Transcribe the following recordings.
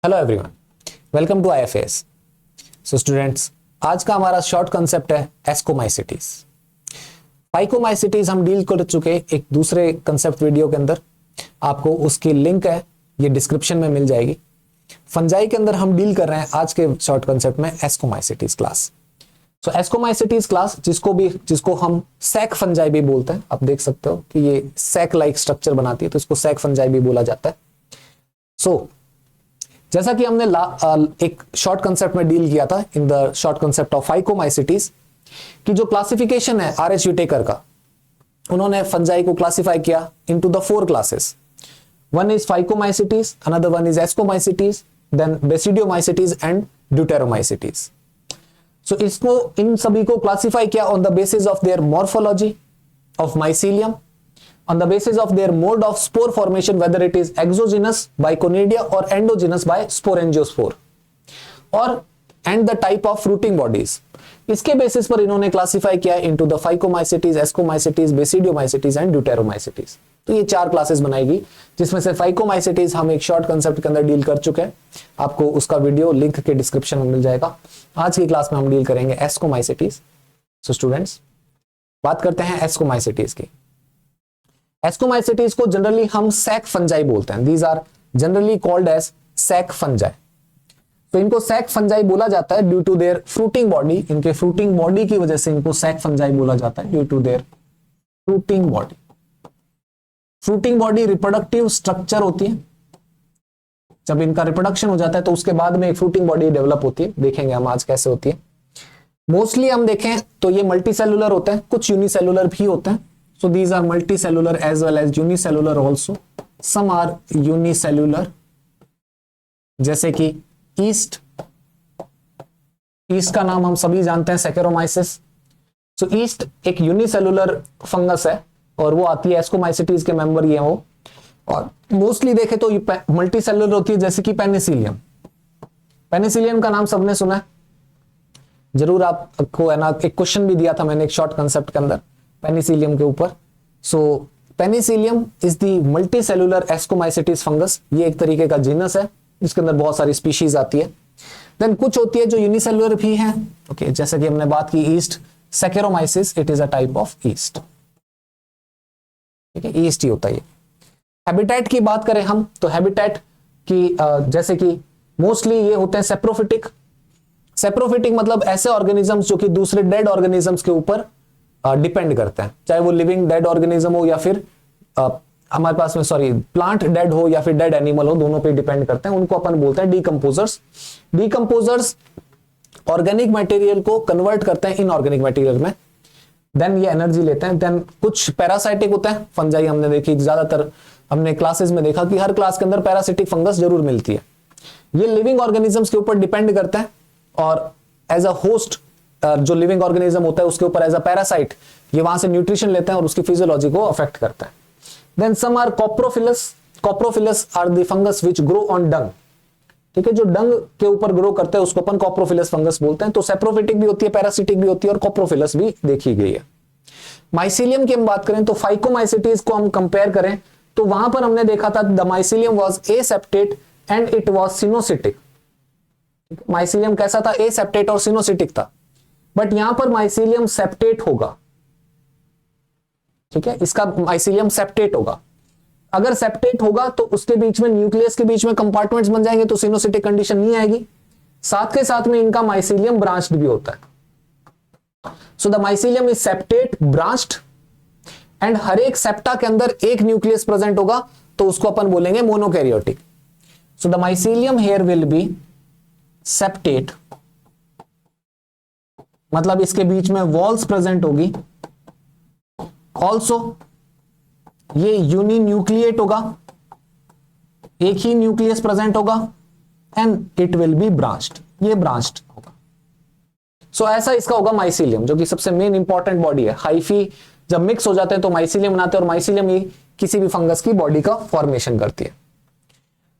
Hello everyone, welcome to IFS. So students, आज का हमारा शॉर्ट कंसेप्ट है एस्कोमाइसिटीज। फाइकोमाइसिटीज हम डील कर चुके एक दूसरे कंसेप्ट वीडियो के अंदर, आपको उसकी लिंक है ये डिस्क्रिप्शन में मिल जाएगी। फंजाई के अंदर हम डील कर रहे हैं आज के शॉर्ट कंसेप्ट में एस्कोमाइसिटीज क्लास। सो एस्कोमाइसिटीज क्लास जिसको हम सैक फंजाई भी बोलते हैं, आप देख सकते हो कि ये सैक लाइक स्ट्रक्चर बनाती है तो इसको सैक फंजाई भी बोला जाता है। सो जैसा कि हमने एक शॉर्ट कंसेप्ट में डील किया था in the short concept of phycomycetes कि जो क्लासिफिकेशन है आर.एच. व्हिटेकर का, उन्होंने फंजाई को क्लासिफाई किया into the 4 classes. One is phycomycetes, another one is ascomycetes, then basidiomycetes and deuteromycetes. So इसको इन सभी को क्लासिफाई किया on the basis of their morphology of mycelium, on the basis of their mode of spore formation, whether it is exogenous by conidia or endogenous by sporangiosperm, और and the type of fruiting bodies। इसके basis पर इन्होंने classify किया into the phycomycetes, ascomycetes, basidiomycetes and deuteromycetes. तो ये 4 classes बनाएगी, जिसमें से फाइकोमाइसिटीज हम एक शॉर्ट कंसेप्ट के अंदर डील कर चुके हैं। आपको उसका वीडियो लिंक के डिस्क्रिप्शन में मिल जाएगा। आज की क्लास में हम डील करेंगे एस्कोमाइसिटीज। सो स्टूडेंट्स, बात करते हैं एस्कोमाइसिटीज की। एस्कोमाइसिटीज को जनरली हम सैक फंजाई बोलते हैं। These are generally called as sac fungi. तो इनको सैक फंजाई बोला जाता है due to their fruiting body. इनके फ्रूटिंग बॉडी की वजह से इनको सैक फंजाई बोला जाता है, due to their fruiting body. Fruiting body reproductive structure होती है। जब इनका रिप्रोडक्शन हो जाता है तो उसके बाद में एक फ्रूटिंग बॉडी डेवलप होती है। देखेंगे हम आज कैसे होती है। मोस्टली हम देखें तो ये मल्टीसेलुलर होते हैं, कुछ यूनिसेलुलर भी होते हैं। So these are multicellular as well as unicellular also. Some are unicellular, जैसे कि ईस्ट का नाम हम सभी जानते हैं, Saccharomyces। So ईस्ट एक यूनिसेलुलर फंगस है और वो आती है एस्कोमाइसिटीज के मेंबर ये हो। और मोस्टली देखे तो मल्टीसेलुलर होती है, जैसे कि पेनिसिलियम। पेनिसिलियम का नाम सबने सुना है जरूर। आपको है ना, एक क्वेश्चन भी दिया था मैंने एक शॉर्ट कंसेप्ट के अंदर पेनिसिलियम के ऊपर। So Penicillium is the multicellular ascomycetes fungus. ये एक तरीके का जीनस है जिसके अंदर बहुत सारी स्पीशीज आती है। देन कुछ होती है जो यूनिसेलुलर भी है, ओके, जैसे कि हमने बात की east, Saccharomyces, it is a type of east. ठीक है, ईस्ट ही होता है। हैबिटेट की बात करें हम तो हैबिटेट की जैसे कि मोस्टली ये होते हैं सेप्रोफिटिक। सेप्रोफिटिक मतलब ऐसे ऑर्गेनिजम्स जो कि दूसरे डेड ऑर्गेनिजम्स के ऊपर डिपेंड करते हैं, चाहे वो लिविंग डेड ऑर्गेनिज्म हो या फिर हमारे पास में प्लांट डेड हो या फिर डेड एनिमल हो, दोनों पे डिपेंड करते हैं। उनको अपन बोलते हैं डीकंपोजर्स। डीकंपोजर्स ऑर्गेनिक मटेरियल को कन्वर्ट करते हैं इनऑर्गेनिक मटेरियल में, देन ये एनर्जी लेते हैं। देन कुछ पैरासाइटिक होते हैं फंजाई। हमने देखी ज्यादातर, हमने क्लासेस में देखा कि हर क्लास के अंदर पैरासिटिक फंगस जरूर मिलती है। ये लिविंग ऑर्गेनिजम्स के ऊपर डिपेंड करते हैं और एज अ होस्ट जो लिविंग ऑर्गेनिज्म होता है उसके ऊपर एज अ पैरासाइट ये वहां से न्यूट्रिशन लेते हैं और उसकी फिजियोलॉजी को अफेक्ट करता है। Then some are coprophilous. Coprophilous are the fungus which grow on dung. ठीक है, जो डंग के ऊपर ग्रो करते हैं उसको अपन कॉप्रोफिलस फंगस बोलते हैं। तो सेप्रोफिटिक भी होती है, पैरासिटिक भी होती है और कॉप्रोफिलस भी देखी गई है। माइसीलियम की हम बात करें तो फाइकोमाइसिटीज को हम कंपेयर करें तो वहां पर हमने देखा था the mycelium was aseptate and it was coenocytic. Mycelium कैसा था? एसेप्टेट और सिनोसिटिक था। बट यहां पर माइसीलियम सेप्टेट होगा। ठीक है, इसका माइसीलियम सेप्टेट होगा। अगर सेप्टेट होगा तो उसके बीच में, न्यूक्लियस के बीच में कंपार्टमेंट्स बन जाएंगे तो सिनोसिटिक कंडीशन नहीं आएगी। साथ के साथ में इनका माइसीलियम ब्रांच्ड भी होता है। So the mycelium is septate, branched, and हर एक सेप्टा के अंदर एक न्यूक्लियस प्रेजेंट होगा तो उसको अपन बोलेंगे monokaryotic. So the mycelium here will be septate, मतलब इसके बीच में वॉल्स प्रेजेंट होगी। ऑल्सो ये यूनिन्यूक्लिएट होगा, एक ही न्यूक्लियस प्रेजेंट होगा, and it will be branched, ये ब्रांच्ड होगा। सो ऐसा इसका होगा माइसीलियम, जो कि सबसे मेन इंपॉर्टेंट बॉडी है। हाइफी जब मिक्स हो जाते हैं तो माइसीलियम बनाते हैं और माइसीलियम ही किसी भी फंगस की बॉडी का फॉर्मेशन करती है।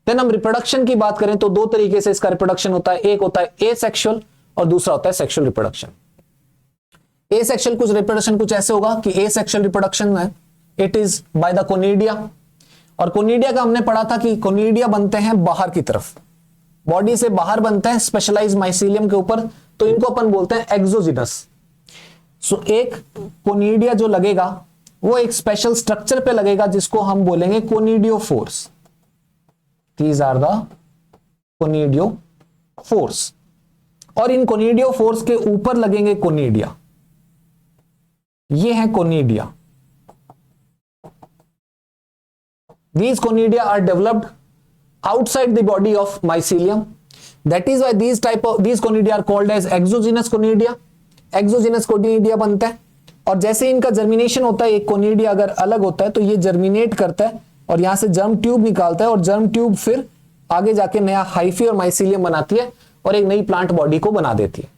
देन हम रिप्रोडक्शन की बात करें तो 2 तरीके से इसका रिप्रोडक्शन होता है। एक होता है एसेक्सुअल और दूसरा होता है सेक्सुअल रिप्रोडक्शन। एसेक्सुअल कुछ रिप्रोडक्शन कुछ ऐसे होगा कि एसेक्सुअल रिप्रोडक्शन में it is by the conidia, और कोनिडिया का हमने पढ़ा था कि कोनिडिया बनते हैं बाहर की तरफ, बॉडी से बाहर बनता है स्पेशलाइज्ड माइसीलियम के ऊपर, तो इनको अपन बोलते हैं एक्सोजिनस। सो एक कोनिडिया जो लगेगा वो एक स्पेशल स्ट्रक्चर पे लगेगा जिसको हम बोलेंगे conidiophores. These are the conidiophores. और इन कोनिडियोफोर्स के ऊपर लगेंगे कोनिडिया। ये है conidia. These conidia are developed outside the body of mycelium. That is why these conidia are called as exogenous conidia. Exogenous conidia बनता है, और जैसे इनका जर्मिनेशन होता है, एक कोनिडिया अगर अलग होता है तो ये जर्मिनेट करता है और यहां से जर्म ट्यूब निकालता है, और जर्म ट्यूब फिर आगे जाके नया हाइफी और माइसीलियम बनाती है और एक नई प्लांट बॉडी को बना देती है।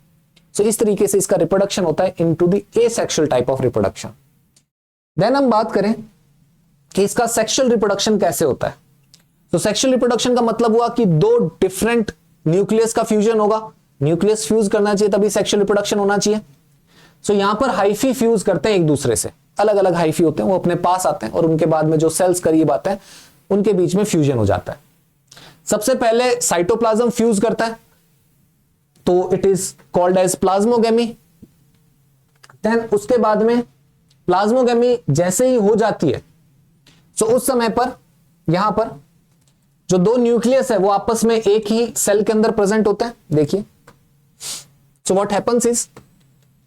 सो इस तरीके से इसका रिप्रोडक्शन होता है into the asexual type of reproduction. Then हम बात करें कि इसका सेक्सुअल रिप्रोडक्शन कैसे होता है। तो सेक्सुअल रिप्रोडक्शन का मतलब हुआ कि दो डिफरेंट न्यूक्लियस का फ्यूजन होगा। न्यूक्लियस फ्यूज करना चाहिए तभी सेक्सुअल रिप्रोडक्शन होना चाहिए। सो यहां पर हाइफी फ्यूज करते हैं एक दूसरे से, अलग अलग हाइफी होते हैं, वो अपने पास आते हैं और उनके बाद में जो सेल्स करीब आते हैं उनके बीच में फ्यूजन हो जाता है। सबसे पहले साइटोप्लाज्म फ्यूज करता है, तो it is called as plasmogamy. Then उसके बाद में प्लाज्मोगेमी जैसे ही हो जाती है, तो उस समय पर यहां पर जो दो न्यूक्लियस है वो आपस में एक ही सेल के अंदर प्रेजेंट होते हैं। देखिए, सो व्हाट हैपेंस इज,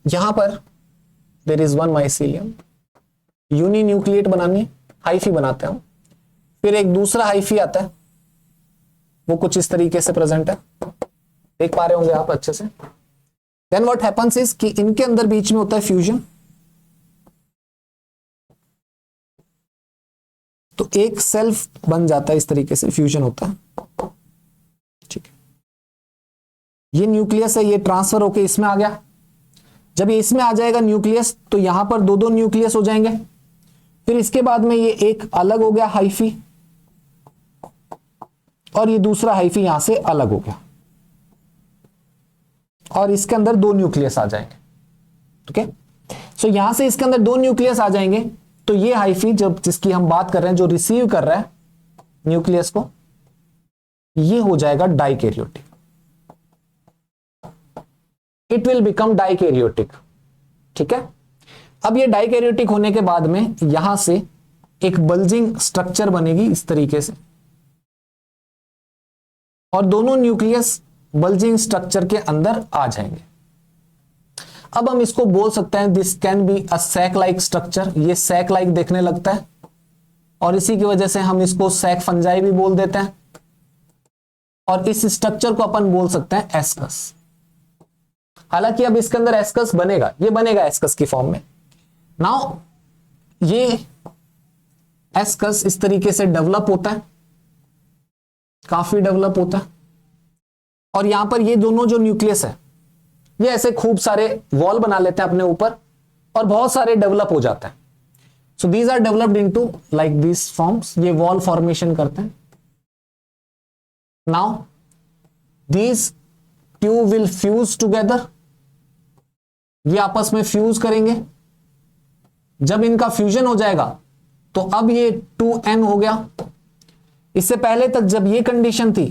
यहां पर there is one mycelium, uninucleate बनानी है, हाइफी बनाते हैं। फिर एक दूसरा हाइफी आता है, वो कुछ इस तरीके से प्रेजेंट है, देख पा रहे होंगे आप अच्छे से। देन व्हाट हैपेंस इज कि इनके अंदर बीच में होता है फ्यूजन। तो एक सेल्फ बन जाता है, इस तरीके से फ्यूजन होता है। ठीक है, ये न्यूक्लियस है, ये ट्रांसफर होके इसमें आ गया। जब ये इसमें आ जाएगा न्यूक्लियस, तो यहां पर दो दो न्यूक्लियस हो जाएंगे। फिर इसके बाद में ये एक अलग हो गया हाइफी, और ये दूसरा हाइफी यहां से अलग हो गया, और इसके अंदर दो न्यूक्लियस आ जाएंगे। ठीक है, सो यहां से इसके अंदर दो न्यूक्लियस आ जाएंगे, तो ये हाइफी जब जिसकी हम बात कर रहे हैं, जो रिसीव कर रहा है न्यूक्लियस को, ये हो जाएगा dikaryotic. It will become dikaryotic. ठीक है, अब ये डाइकैरियोटिक होने के बाद में यहां से एक बल्जिंग स्ट्रक्चर बनेगी इस तरीके से, और दोनों न्यूक्लियस बल्जिंग स्ट्रक्चर के अंदर आ जाएंगे। अब हम इसको बोल सकते हैं this can be a sac like structure. ये सैक लाइक देखने लगता है, और इसी की वजह से हम इसको सैक फंजाई भी बोल देते हैं, और इस स्ट्रक्चर को अपन बोल सकते हैं एस्कस। हालांकि अब इसके अंदर एस्कस बनेगा, ये बनेगा एस्कस की फॉर्म में। नाउ ये एस्कस इस तरीके से डेवलप होता है, काफी डेवलप होता है, और यहां पर ये दोनों जो न्यूक्लियस है ये ऐसे खूब सारे वॉल बना लेते हैं अपने ऊपर, और बहुत सारे डेवलप हो जाते हैं। So these are developed into like this forms, ये वॉल फॉर्मेशन करते हैं। Now these tube will fuse together, ये आपस में फ्यूज करेंगे। जब इनका फ्यूजन हो जाएगा तो अब ये 2n हो गया। इससे पहले तक जब ये कंडीशन थी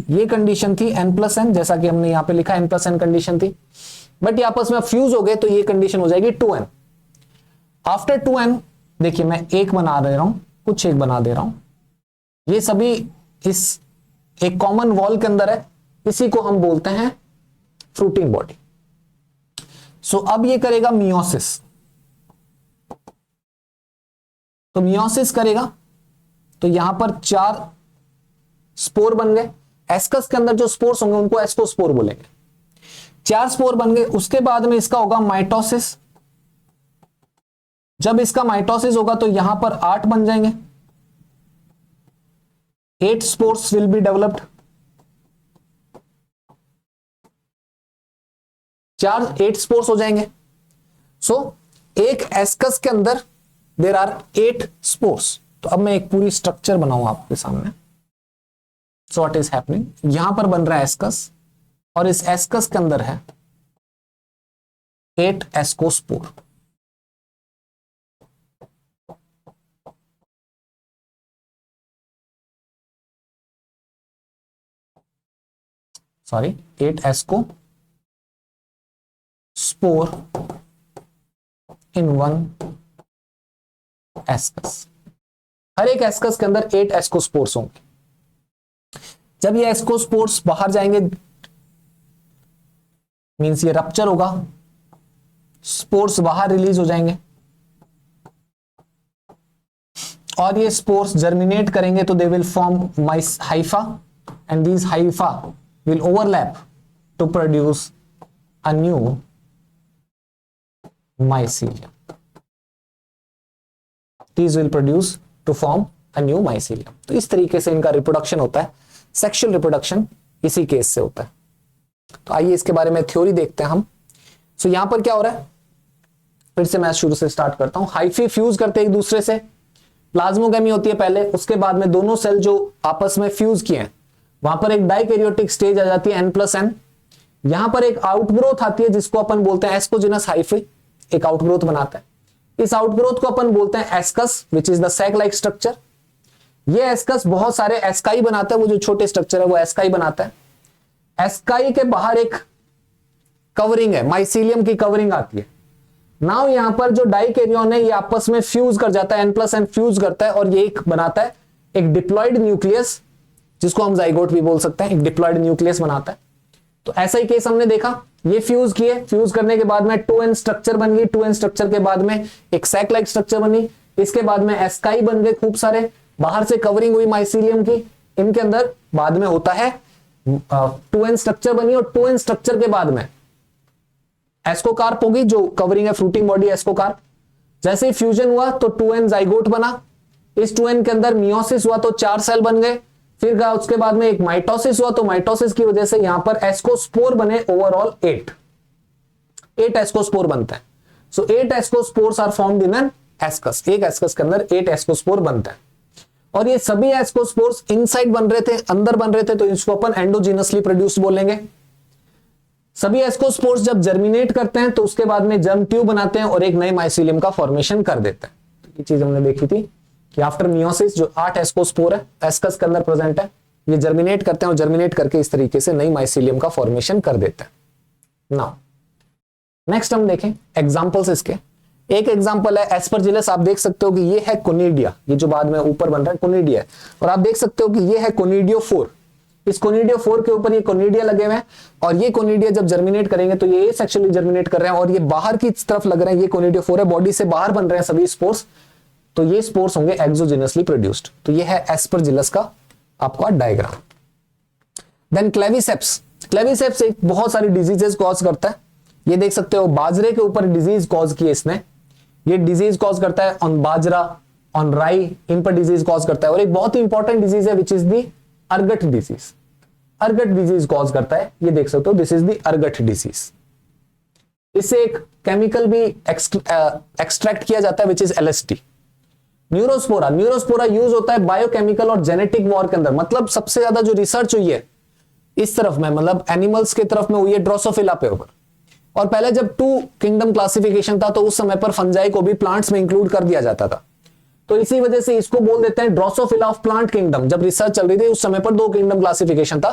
n+n, जैसा कि हमने यहां पे लिखा n+n कंडीशन थी, बट ये आपस में फ्यूज हो गए तो ये कंडीशन हो जाएगी 2n। आफ्टर 2n देखिए, मैं एक बना दे रहा हूं, कुछ एक बना दे रहा हूं, ये सभी इस एक कॉमन वॉल के अंदर है, इसी को हम बोलते हैं फ्रूटिंग बॉडी। सो अब ये करेगा मियोसिस। तो मियोसिस करेगा तो यहां पर 4 स्पोर बन गए। एस्कस के अंदर जो स्पोर्स होंगे उनको एस्कोस्पोर बोलेंगे। 4 स्पोर बन गए। उसके बाद में इसका होगा माइटोसिस। जब इसका माइटोसिस होगा तो यहां पर 8 बन जाएंगे। 8 spores will be developed. 8 spores हो जाएंगे। सो एक एस्कस के अंदर देर आर 8 स्पोर्स। तो अब मैं एक पूरी स्ट्रक्चर बनाऊंगा आपके सामने। सो व्हाट इज हैपनिंग, यहां पर बन रहा है एस्कस, और इस एस्कस के अंदर है 8 एस्कोस्पोर। सॉरी 8 एस्को स्पोर इन 1 एस्कस। हर एक एस्कस के अंदर 8 एस्कोस्पोर्स होंगे। जब ये एस्कोस्पोर्स बाहर जाएंगे मींस ये रप्चर होगा, स्पोर्स बाहर रिलीज हो जाएंगे और ये स्पोर्स जर्मिनेट करेंगे तो they will form hypha and these hypha will overlap to produce a new mycelium. These will produce to form a new mycelium. तो इस तरीके से इनका रिप्रोडक्शन होता है। सेक्सुअल रिप्रोडक्शन इसी केस से होता है। तो आइए इसके बारे में थ्योरी देखते हैं हम। सो यहां पर क्या हो रहा है, फिर से मैं शुरू से स्टार्ट करता हूं। हाइफी फ्यूज करते हैं एक दूसरे से, प्लाज्मोगेमी होती है पहले, उसके बाद में दोनों सेल जो आपस में फ्यूज किए हैं वहां पर एक डाइकैरियोटिक स्टेज आ जाती है N+N। यहां पर एक आउटग्रोथ आती है जिसको अपन बोलते हैं एस्कोजिनस हाइफी, एक आउटग्रोथ बनाता है। इस आउटग्रोथ को अपन बोलते हैं ascus which is the sac like structure. ये एस्कस बहुत सारे एस्काई बनाता है, वो जो छोटे स्ट्रक्चर है वो एस्काई बनाता है। एस्काई के बाहर एक कवरिंग है, माइसीलियम की कवरिंग आती है। नाउ यहां पर जो डाइकैरियन है ये आपस में फ्यूज कर जाता है, N+N फ्यूज करता है और ये एक बनाता है एक डिप्लॉयड न्यूक्लियस, जिसको हम जाइगोट भी बोल सकते हैं, एक डिप्लॉयड न्यूक्लियस बनाता है। तो ऐसा ही केस हमने देखा, ये फ्यूज किए, फ्यूज करने के बाद में 2n स्ट्रक्चर बन गई, 2n स्ट्रक्चर के बाद में एक सैक लाइक स्ट्रक्चर बनी, इसके बाद में एस्काई बन गए खूब सारे, बाहर से कवरिंग हुई माइसीलियम की, इनके अंदर बाद में होता है 2n स्ट्रक्चर बनी और 2n स्ट्रक्चर के बाद में एस्कोकार्प होगी जो कवरिंग है फ्रूटिंग बॉडी एस्कोकार्प। जैसे ही फ्यूजन हुआ तो 2n जाइगोट बना, इस 2n के अंदर मियोसिस हुआ तो 4 सेल बन गए, फिर उसके बाद में एक माइटोसिस हुआ तो माइटोसिस की वजह से यहां पर एस्कोस्पोर बने, ओवरऑल 8 एस्कोस्पोर बनते हैं। So 8 ascospores are formed in an ascus. एक एस्कस के अंदर 8 एस्कोस्पोर बनते हैं और ये सभी एस्कोस्पोर्स इनसाइड बन रहे थे, अंदर बन रहे थे, तो इसको अपन एंडोजिनसली प्रोड्यूस्ड बोलेंगे। सभी एस्कोस्पोर्स जब जर्मिनेट करते हैं तो उसके बाद में जर्म ट्यूब बनाते हैं और एक नए माइसीलियम का फॉर्मेशन कर देते हैं। तो ये चीज हमने देखी थी कि आफ्टर मियोसिस जो 8 एस्कोस्पोर है एस्कस के अंदर प्रेजेंट है, ये जर्मिनेट करते हैं और जर्मिनेट करके इस तरीके से नई माइसीलियम का फॉर्मेशन कर देते हैं। नाउ नेक्स्ट हम देखें एग्जांपल्स इसके। एक एग्जांपल है एस्परजिलस, आप देख सकते हो कि ये है कोनिडिया, ये जो बाद में ऊपर बन रहा है कोनिडिया, और आप देख सकते हो कि ये है कोनिडियो 4। इस कोनिडियो 4 के ऊपर ये कोनिडिया लगे हुए हैं और ये कोनिडिया जब जर्मिनेट करेंगे तो ये सेक्सुअली जर्मिनेट कर रहे हैं और ये बाहर की तरफ लग रहे हैं, ये कोनिडियो 4 है, बॉडी से बाहर बन रहे हैं सभी स्पोर्स, तो ये स्पोर्स होंगे एक्सोजिनसली प्रोड्यूस्ड। तो ये है एस्परजिलस का आपका डायग्राम। देन क्लेविसेप्स, क्लेविसेप्स एक बहुत सारी डिजीजेस कॉज करता है। ये देख सकते हो बाजरे के ऊपर डिजीज कॉज की है इसने, ये डिजीज कॉज करता है ऑन बाजरा, ऑन राई, इन पर डिजीज कॉज करता है। और एक बहुत ही इंपॉर्टेंट डिजीज है which is the ergot disease, ergot disease cause करता है, ये देख सकते हो this is the ergot disease. इससे एक केमिकल भी एक्सट्रैक्ट किया जाता है which is LSD। Neurospora, Neurospora use होता है बायोकेमिकल और जेनेटिक वॉर के अंदर, मतलब सबसे ज्यादा जो रिसर्च हुई है इस तरफ में, मतलब एनिमल्स के तरफ में हुई है ड्रोसोफिला पे ऊपर। और पहले जब 2 किंगडम क्लासिफिकेशन था तो उस समय पर फंजाई को भी प्लांट्स में इंक्लूड कर दिया जाता था, तो इसी वजह से इसको बोल देते हैं ड्रोसोफिला ऑफ प्लांट किंगडम। जब रिसर्च चल रही थी उस समय पर 2 किंगडम क्लासिफिकेशन था,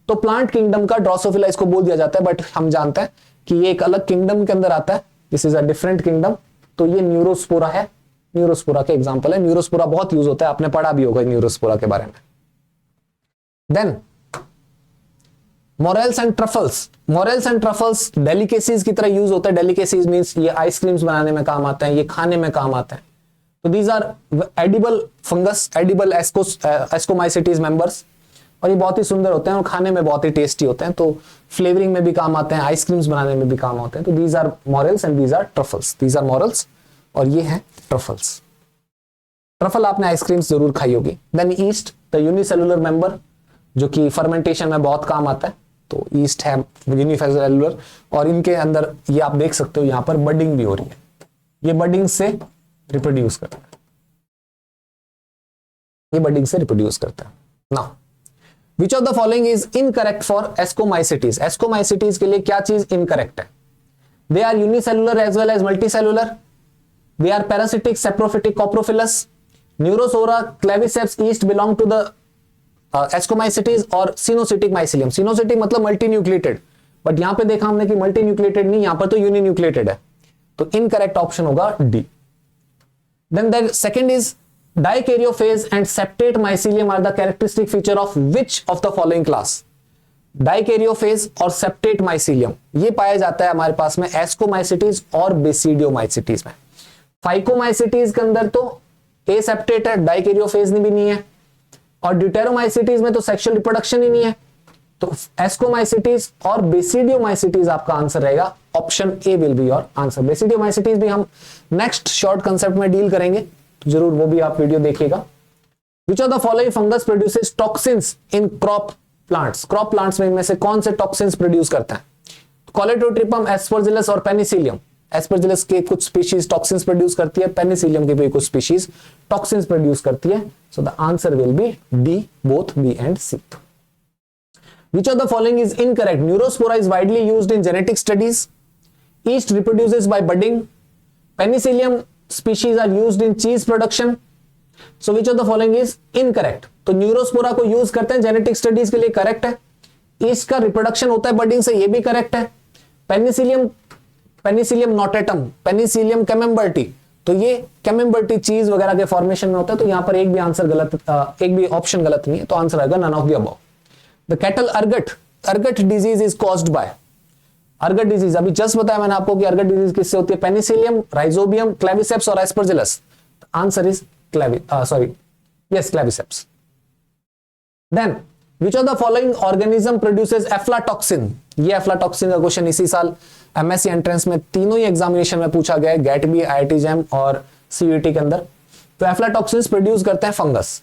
तो प्लांट किंगडम का ड्रोसोफिला इसको बोल दिया जाता है, बट हम जानते हैं कि ये एक अलग किंगडम के अंदर आता है, this is a different kingdom. तो ये न्यूरोस्पोरा है, न्यूरोस्पोरा के एग्जांपल है। न्यूरोस्पोरा बहुत यूज होता है, आपने पढ़ा भी होगा न्यूरोस्पोरा के बारे में। Then morels and truffles, morels and truffles delicacies की तरह यूज होता है। डेलिकेसीज मींस ये आइसक्रीम्स बनाने में काम आते हैं, ये खाने में काम आते हैं। तो these are edible fungus, edible ascomycetes members, और ये बहुत ही सुंदर होते हैं और खाने में बहुत ही टेस्टी होते हैं, तो फ्लेवरिंग में भी काम आते हैं, आइसक्रीम्स बनाने में भी काम आते हैं। तो these are morels and these are truffles, these are morels और ये है ट्रफल्स। ट्रफल आपने आइसक्रीम्स जरूर खाई होगी। Then yeast, the unicellular member, जो कि फर्मेंटेशन में बहुत काम आता है, तो ईस्ट है यूनिसेलुलर, और इनके अंदर ये आप देख सकते हो यहां पर बडिंग भी हो रही है, ये बडिंग से रिप्रोड्यूस करता है, ये बडिंग से रिप्रोड्यूस करता है। Now which of the following is incorrect for ascomycetes, ascomycetes के लिए क्या चीज इनकरेक्ट है? They are unicellular as well as multicellular, they are parasitic, saprophytic, coprophilous. Neurospora, claviceps, yeast belong to the ascomycetes और सिनोसिटिक mycelium. सिनोसिटिक मतलब multi nucleated, but यहां पे देखा हमने कि मल्टी न्यूक्लिएटेड नहीं, यहां पर तो यूनि न्यूक्लिएटेड है, तो इनकरेक्ट ऑप्शन होगा D. Then the second is dikaryophase and septate mycelium are the characteristic feature of which of the following class. Dikaryophase और सेप्टेट माइसिलियम ये पाया जाता है हमारे पास में एस्कोमाइसिटीज और बेसिडियोमाइसिटीज में। फाइकोमाइसिटीज के अंदर तो ए सेप्टेट है, डाइकैरियोफेज भी नहीं है, और ड्यूटेरोमाइसिटीज में तो सेक्सुअल रिप्रोडक्शन ही नहीं है। तो एस्कोमाइसिटीज और बेसिडियोमाइसिटीज आपका आंसर रहेगा, option A will be your answer. Basidiomycetes भी हम नेक्स्ट शॉर्ट कंसेप्ट में डील करेंगे, तो जरूर वो भी आप वीडियो देखिएगा। विच of the following fungus produces toxins in crop plants. Crop plants में इनमें से कौन से टॉक्सिन्स प्रोड्यूस करते हैं? कोलेडोट्रिपम, एस्परजिलस और पेनिसिलियम। एस्परजिलस के कुछ स्पीशीज टॉक्सिन्स प्रोड्यूस करती है, पेनिसिलियम की भी कुछ स्पीशीज टॉक्सिन्स प्रोड्यूस करती है। So the answer will be D, both B and C. Which of the following is incorrect? Neurospora is widely used in genetic studies. Yeast reproduces by budding. Penicillium species are used in cheese production. So which of the following is incorrect? तो Neurospora को use करते हैं genetic studies के लिए, correct है। East का reproduction होता है बडिंग से, ये भी करेक्ट है। पेनिसिलियम नोटेटम, पेनिसिलियम कैमेम्बर्टी, तो ये कैमेम्बर्टी चीज वगैरह के फॉर्मेशन में होता है, तो यहां पर एक भी आंसर गलत, एक भी ऑप्शन गलत नहीं है, तो आंसर आएगा none of the above. The cattle ergot disease is caused by, ergot disease अभी जस्ट बताया मैंने आपको कि ergot disease किससे होती है? पेनिसिलियम, राइजोबियम, क्लेविसेप्स और aspergillus. Answer is claviceps. Then which of the following organism produces aflatoxin? ये aflatoxin का क्वेश्चन इसी साल एमएससी एंट्रेंस में तीनों ही एग्जामिनेशन में पूछा गया है, गेट बी, आईआईटी जैम और सीयूईटी के अंदर। तो एफ्लाटॉक्सिन प्रोड्यूस करते हैं फंगस,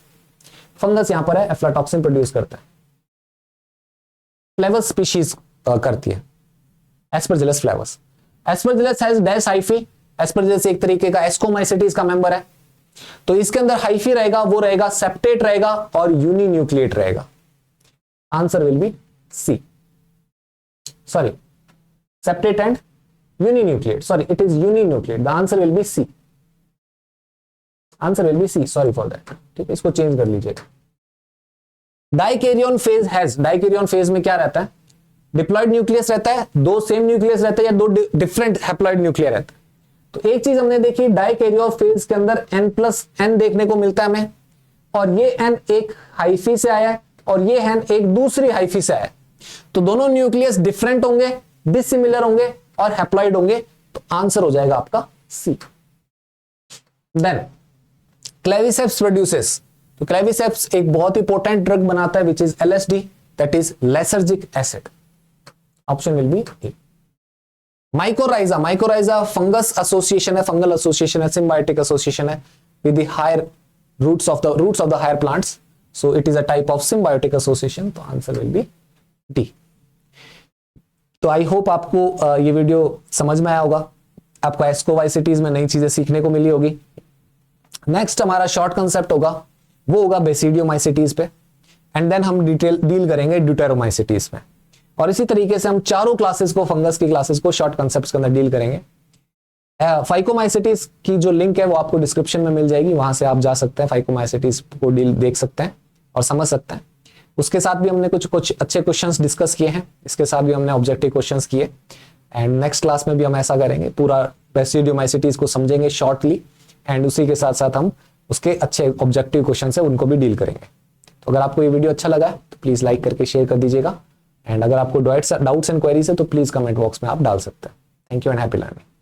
फंगस यहां पर है, एफ्लाटॉक्सिन प्रोड्यूस करता है, फ्लेवस स्पीशीज करती है, Aspergillus फ्लेवस। Aspergillus has dash hyphae, Aspergillus एक तरीके का एस्कोमाइसिटीज का मेंबर है, तो इसके अंदर हाइफी रहेगा, वो रहेगा सेप्टेट रहेगा और यूनि न्यूक्लिएट रहेगा। Answer will be C, sorry septate and uninucleate, sorry it is uninucleate, the answer will be C, answer will be C, sorry for that. ठीक है, इसको चेंज कर लीजिएगा। Dikaryon phase has, dikaryon phase में क्या रहता है? Diploid nucleus रहता है, दो सेम न्यूक्लियस रहते हैं या दो डिफरेंट हैप्लॉयड न्यूक्लियर रहते हैं। तो एक चीज हमने देखी, डाइकैरियन फेज के अंदर n+n देखने को मिलता है हमें, और ये n एक हाइफी से आया है और ये n एक दूसरी हाइफी से आया है, तो दोनों न्यूक्लियस डिफरेंट होंगे, डिसिमिलर होंगे और हैप्लॉयड होंगे, तो आंसर हो जाएगा आपका सी। देन क्लेविसेप्स प्रोड्यूसेस, तो क्लेविसेप्स एक बहुत ही पोटेंट ड्रग बनाता है which is LSD, that is lysergic acid. Option will be A. Mycorrhiza, mycorrhiza fungus association है, फंगल एसोसिएशन है, सिम्बायोटिक एसोसिएशन है with the higher roots of the higher plants, so it is a type of symbiotic association, तो answer will be D. तो I hope आपको ये video समझ में आया होगा, आपको एस्कोवाइसिटीज में नई चीजें सीखने को मिली होगी। नेक्स्ट हमारा शॉर्ट कंसेप्ट होगा, वो होगा बेसिडियोमाइसिटीज पे, एंड देन हम डील करेंगे ड्यूटेरोमाइसिटीज में, और इसी तरीके से हम चारों क्लासेस को, फंगस की क्लासेस को शॉर्ट कंसेप्ट्स के अंदर डील करेंगे। फाइकोमाइसिटीज की जो लिंक है वो आपको डिस्क्रिप्शन में मिल जाएगी, वहां से आप जा सकते हैं, फाइकोमाइसिटीज को डील देख सकते हैं और समझ सकते हैं। उसके साथ भी हमने कुछ अच्छे क्वेश्चंस डिस्कस किए हैं, इसके साथ भी हमने ऑब्जेक्टिव क्वेश्चंस किए, एंड नेक्स्ट क्लास में भी हम ऐसा करेंगे, पूरा बेसिडियोमाइसिटीज को समझेंगे शॉर्टली, एंड उसी के साथ साथ हम उसके अच्छे ऑब्जेक्टिव क्वेश्चन है उनको भी डील करेंगे। तो अगर आपको ये वीडियो अच्छा लगा है तो प्लीज लाइक करके शेयर कर दीजिएगा, एंड अगर आपको डाउट्स एंड क्वेरीज है तो प्लीज कमेंट बॉक्स में आप डाल सकते हैं। Thank you and happy learning.